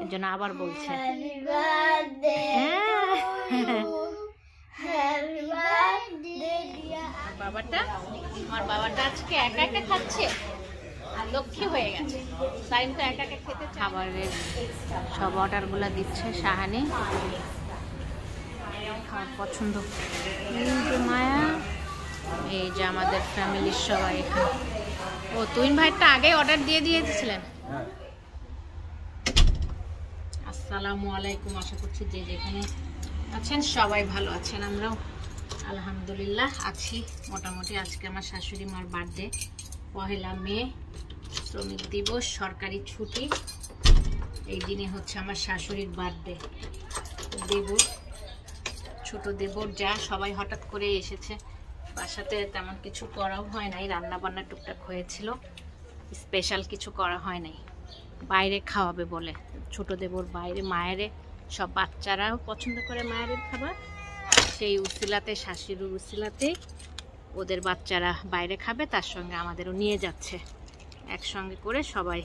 এর জন্য আবার বলছে বাবাটা, আমার বাবাটা আজকে একা একা খাচ্ছে আর লক্ষ্মী হয়ে গেছে। সাইম তো একা একা খেতে, খাবারের সব অর্ডারগুলো দিচ্ছে শাহানি, খাওয়ার পছন্দ। মায়া, এই যে আমাদের ফ্যামিলির সবাই এখানে। ও তুহিন ভাইটা আগে অর্ডার দিয়ে দিয়েছিলেন। আসসালামু আলাইকুম, আশা করছি যে যেখানে আছেন সবাই ভালো আছেন। আমরাও আলহামদুলিল্লাহ আছি মোটামুটি। আজকে আমার শাশুড়ি মার বার্থডে, 1 মে, শ্রমিক দিবস, সরকারি ছুটি। এই দিনে হচ্ছে আমার শাশুড়ির বার্থডে। দেবর, ছোট দেবর যা সবাই হঠাৎ করে এসেছে। বাসাতে তেমন কিছু করাও হয় নাই, রান্না বান্না টুকটাক হয়েছিল, স্পেশাল কিছু করা হয় নাই। বাইরে খাওয়াবে বলে ছোট দেবর বাইরে, মায়েরে সব বাচ্চারাও পছন্দ করে মায়ের খাবার, সেই উসিলাতে, শাশুড়ির উসিলাতে ওদের বাচ্চারা বাইরে খাবে, তার সঙ্গে আমাদেরও নিয়ে যাচ্ছে। একসঙ্গে করে সবাই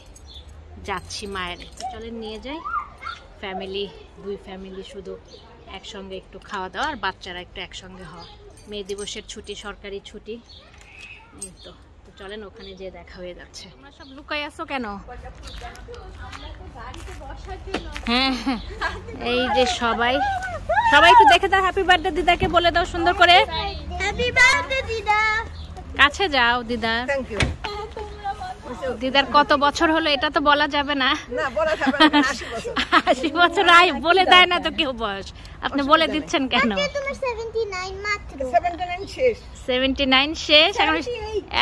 যাচ্ছি মায়ের। চলেন নিয়ে যাই, ফ্যামিলি, 2 ফ্যামিলি শুধু একসঙ্গে একটু খাওয়া দাওয়া, আর বাচ্চারা একটু একসঙ্গে হওয়া। মে দিবসের ছুটি, সরকারি ছুটি। এই তো চলেন ওখানে যেয়ে দেখা হয়ে যাচ্ছে। তোমরা সব লুকাই আছো কেন? হ্যাঁ হ্যাঁ, এই যে সবাই সবাই একটু দেখে দাও, হ্যাপি বার্থডে দিদাকে বলে দাও সুন্দর করে। হ্যাপি বার্থডে দিদা। কাছে যাও দিদা। Thank you. দিদার কত বছর হলো এটা তো বলা যাবে না। না বলা যাবে না, 80 বছর। 80 বছর আয় বলে দেয় না তো কেউ বয়স, আপনি বলে দিচ্ছেন কেন? তোমার 79 মাত্র। 79 শেষ। 79 শেষ,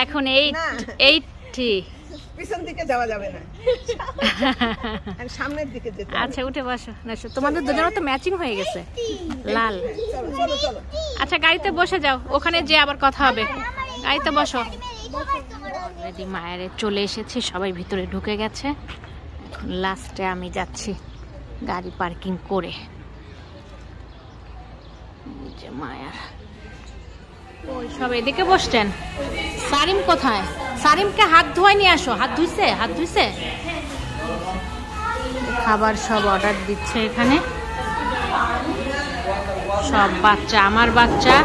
এখন 80। পিছন দিকে যাওয়া যাবে না, আর সামনের দিকে যেতে। আচ্ছা উঠে বসো। না তোমাদের দুজনের তো ম্যাচিং হয়ে গেছে, লাল। চলো চলো চলো। আচ্ছা গাড়িতে বসে যাও, ওখানে যে আবার কথা হবে। গাড়িতে বসো। অলরেডি মায়ের চলে এসেছি, সবাই ভিতরে ঢুকে গেছে। এখন লাস্টে আমি যাচ্ছি গাড়ি পার্কিং করে। এই যে মায়ার ওই সব এদিকে বসছেন। সারিম কোথায়? সারিমকে হাত ধোয় নিয়ে আসো। হাত ধুইছে? হাত ধুইছে? খাবার সব অর্ডার দিচ্ছে এখানে সব বাচ্চা, আমার বাচ্চা,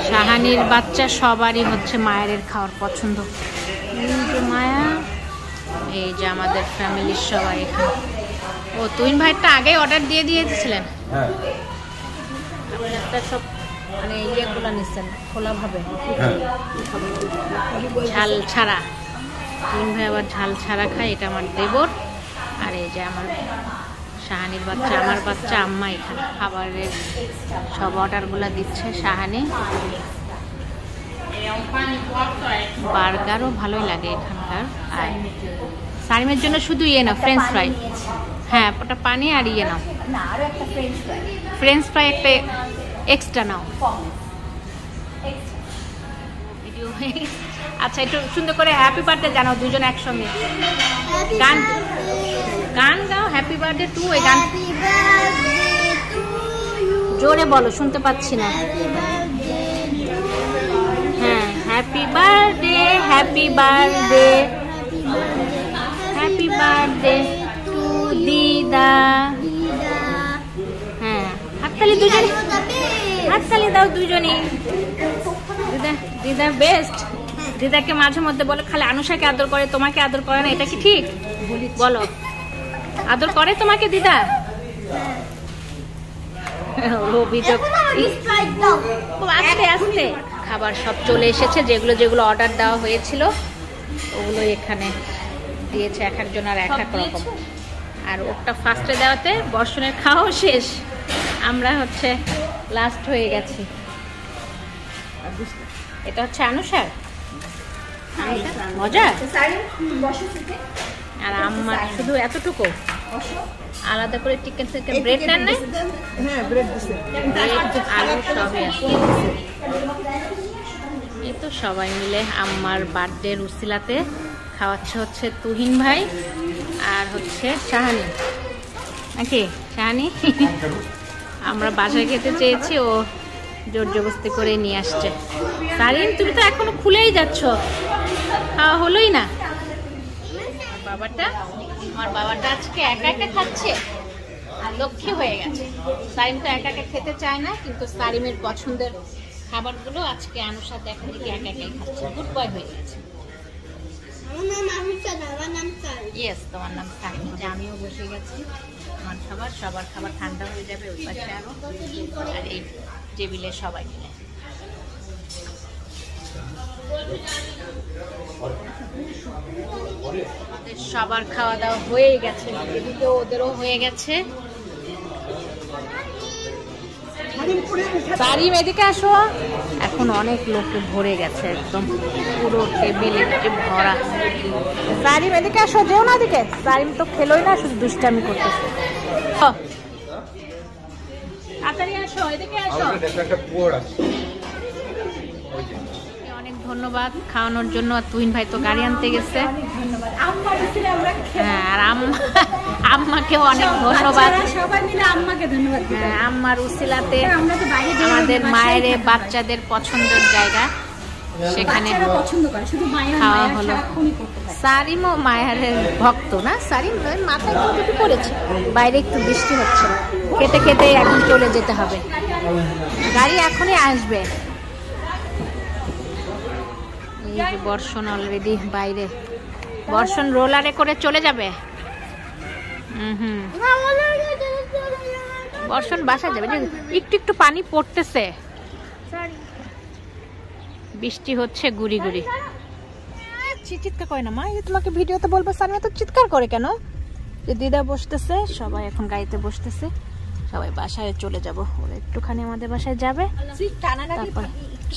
শাহানির বাচ্চা, সবারই হচ্ছে মায়ের খাওয়ার পছন্দ। মায়া, এই যে আমাদের ফ্যামিলির সবাই এখানে। ও তুহিন ভাইটা আগে অর্ডার দিয়ে দিয়েছিলেন। আপনারটা সব মানে ইয়েগুলো নিচ্ছেন খোলাভাবে, ঝাল ছাড়া। তুহিন ভাই আবার ঝাল ছাড়া খায়। এটা আমার দেবর, আর এই যে আমার শাহানির বাচ্চা, আমার বাচ্চা, আম্মা এখানে খাবারের সব অর্ডারগুলো দিচ্ছে শাহানি। বার্গারও ভালোই লাগে এখানকার। আর সারিমের জন্য শুধু ইয়ে নাও, ফ্রেঞ্চ ফ্রাই। হ্যাঁ ওটা পানি আর ইয়ে নাও, ফ্রেঞ্চ ফ্রাই একটা এক্সট্রা নাও। ভিডিও। আচ্ছা একটু সুন্দর করে হ্যাপি বার্থডে জানাও দুজন একসঙ্গে। গান গান গাও, হ্যাপি বার্থডে টু। এই গান জোরে বলো, শুনতে পাচ্ছি না। হ্যাঁ happy birthday, happy birthday, happy birthday two দিদা। হ্যাঁ হাততালি দুজনে, হাততালি দাও দুজনে। দিদা, দিদা বেস্ট। দিদাকে মাঝে মধ্যে বলে খালি আনুষাকে আদর করে, তোমাকে আদর করে না, এটা কি ঠিক? বলো, আদর করে তোমাকে দিদা? অভিযোগ। আস্তে আস্তে খাবার সব চলে এসেছে, যেগুলো যেগুলো অর্ডার দেওয়া হয়েছিল ওগুলো এখানে দিয়েছে এক একজন আর এক এক রকম। আর ওটা ফার্স্টে দেওয়াতে বর্ষণের খাওয়াও শেষ, আমরা হচ্ছে লাস্ট হয়ে গেছি। এটা হচ্ছে আনুষার মজা। আর আমার শুধু এতটুকু আলাদা করে চিকেন চিকেন ব্রেড নেন না? হ্যাঁ ব্রেড দিছে, আলু সবই আছে। এই তো সবাই মিলে আমার বার্থডে উসিলাতে খাওয়াচ্ছে হচ্ছে তুহিন ভাই আর হচ্ছে শাহানি। নাকি শাহানি? আমরা বাসায় খেতে চেয়েছি, ও জোর জবরদস্তি করে নিয়ে আসছে। সারিন তুমি তো এখনো খুলেই যাচ্ছ, খাওয়া হলোই না। বাবাটা আমার বাবাটা আজকে একা একা খাচ্ছে আর লক্ষ্মী হয়ে গেছে। সারিম তো একা একা খেতে চায় না, কিন্তু সারিমের পছন্দের খাবারগুলো আজকে আনুষা দেখা দেখি একা একাই খাচ্ছে। গুড বয় হয়ে গেছে। ইয়েস, তোমার নাম সারিম। আমিও বসে গেছি, আমার খাবার, সবার খাবার ঠান্ডা হয়ে যাবে ওই পাশে আরো, আর এই টেবিলে সবাই মিলে। সবার খাওয়া দাওয়া হয়ে গেছে, এদিকে ওদেরও হয়ে গেছে। সারিম এদিকে আসো। এখন অনেক লোকে ভরে গেছে, একদম পুরো টেবিল ভরা। সারিম এদিকে আসো, যেও না দিকে। সারিম তো খেলোই না, শুধু দুষ্টামি করতেছে। তাড়াতাড়ি আসো, এদিকে আসো। অনেক ধন্যবাদ খাওয়ানোর জন্য। তুহিন ভাই তো গাড়ি আনতে গেছে। হ্যাঁ, আর আম্মাকেও অনেক ধন্যবাদ। হ্যাঁ, আম্মার উসিলাতে আমাদের মায়ের বাচ্চাদের পছন্দের জায়গা, সেখানে খাওয়া হলো। সারিমও মায়ের ভক্ত না? সারিম মাথায় টুপি পড়েছে, বাইরে একটু বৃষ্টি হচ্ছে, খেতে খেতে এখন চলে যেতে হবে। গাড়ি এখনই আসবে। এই যে বর্ষণ অলরেডি বাইরে, বর্ষণ রোলারে করে চলে যাবে। বর্ষণ বাসা যাবে, একটু একটু পানি পড়তেছে, বৃষ্টি হচ্ছে গুড়ি গুড়ি। চিৎকার করে না মা, এই তোমাকে ভিডিওতে বলবো। সানিয়া তো চিৎকার করে কেন? যে দিদা বসতেছে, সবাই এখন গাড়িতে বসতেছে, সবাই বাসায় চলে যাব। ওরা একটুখানি আমাদের বাসায় যাবে, তারপর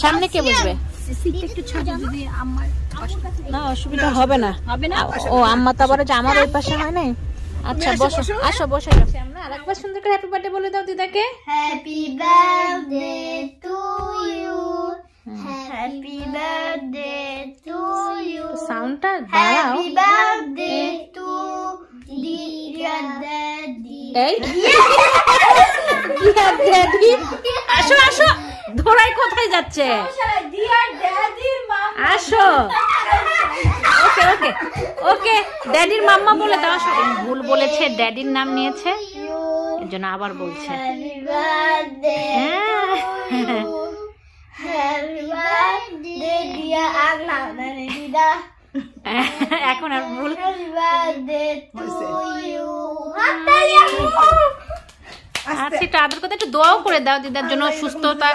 সামনে কে বসবে? না, অসুবিধা হবে না। ও আম্মা তো আবার আমার ওই পাশে হয় নাই। আচ্ছা বসো, আসো বসে যাচ্ছি আমরা। আরেকবার সুন্দর করে হ্যাপি বার্থডে বলে দাও দিদাকে। Happy birthday to you, happy birthday to you. সাউন্ডটা দাঁড়াও। Happy birthday to dear daddy. এই ডিয়ার ড্যাডি, আসো আসো। ধরাই কোথায় যাচ্ছে? ডিয়ার ড্যাডির মা, আসো। ওকে ওকে ওকে, ড্যাডির মাম্মা বলে দাও। ভুল বলেছে, ড্যাডির নাম নিয়েছে, এর জন্য আবার বলছে। Happy birthday happy birthday dear আগলা দিদা। এখন আর ভুল। Happy birthday to you. আচ্ছা, একটু আদর কথা, একটু দোয়াও করে দাও দিদার জন্য, সুস্থতা,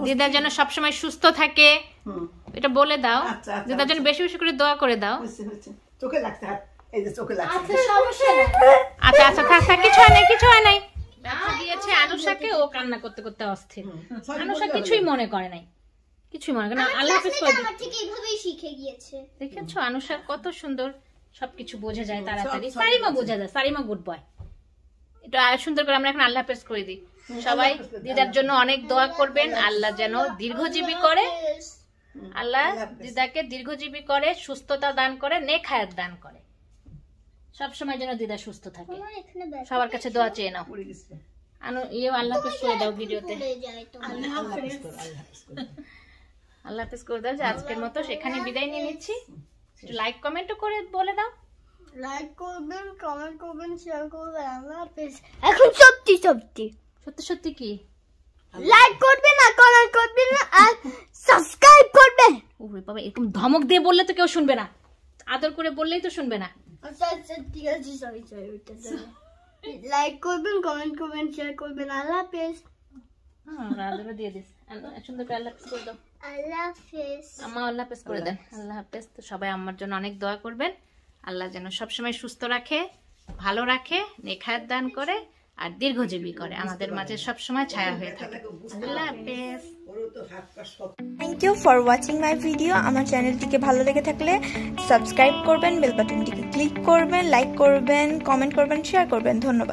দিদার জন্য সবসময় সুস্থ থাকে, এটা বলে দাও। দিদার জন্য বেশি বেশি করে দোয়া করে দাও। চোখে লাগছে, এই যে চোখে লাগছে। আচ্ছা আচ্ছা, থাক থাক, কিছু হয় নাই, কিছু হয় নাই। ব্যথা দিয়েছে আনুষাকে, ও কান্না করতে করতে অস্থির। আনুষা কিছুই মনে করে নাই, কিছুই মনে করে না। আল্লাহ হাফেজ করে দিই। ঠিক এইভাবেই শিখে গিয়েছে। দেখেছো আনুষা কত সুন্দর, সবকিছু বোঝা যায় তাড়াতাড়ি। সারিমা বোঝা যায়, সারিমা গুড বয়। এটা সুন্দর করে আমরা এখন আল্লাহ হাফেজ করে দিই। সবাই দিদার জন্য অনেক দোয়া করবেন, আল্লাহ যেন দীর্ঘজীবী করে, আল্লাহ দিদাকে দীর্ঘজীবী করে, সুস্থতা দান করে, নেক হায়াত দান করে, সবসময় যেন দিদা সুস্থ থাকে। সবার কাছে দোয়া চেয়ে নাও। আল্লাহ হাফেজ করে দাও ভিডিওতে। আল্লাহ হাফেজ করে দাও। যে আজকের মতো সেখানে বিদায় নিয়ে নিচ্ছি। একটু লাইক কমেন্টও করে বলে দাও। লাইক করবেন, কমেন্ট করবেন, শেয়ার করবেন। আল্লাহ হাফেজ। এখন সত্যি সত্যি সত্যি সত্যি কি? লাইক করবেন না, কমেন্ট করবেন না, আর সাবস্ক্রাইব করবেন। ওরে বাবা, এরকম ধমক দিয়ে বললে তো কেউ শুনবে না, আদর করে বললেই তো শুনবে না। আচ্ছা আচ্ছা, ঠিক আছে, সরি সরি। লাইক করবেন, কমেন্ট করবেন, শেয়ার করবেন। আল্লাহ হাফেজ। আদরও দিয়ে দিস, সুন্দর করে আল্লাহ হাফেজ করে দাও। আল্লাহ হাফেজ। আম্মা আল্লাহ হাফেজ করে দেন। আল্লাহ হাফেজ। তো সবাই আম্মার জন্য অনেক দোয়া করবেন, আল্লাহ যেন সবসময় সুস্থ রাখে, ভালো রাখে, নেক হায়াত দান করে, আর দীর্ঘজীবী করে, আমাদের মাঝে সবসময় ছায়া হয়ে থাকে। আল্লাহ হাফেজ। Thank you for watching my video. আমার চ্যানেলটিকে ভালো লেগে থাকলে সাবস্ক্রাইব করবেন, বেল বাটনটিকে ক্লিক করবেন, লাইক করবেন, কমেন্ট করবেন, শেয়ার করবেন। ধন্যবাদ।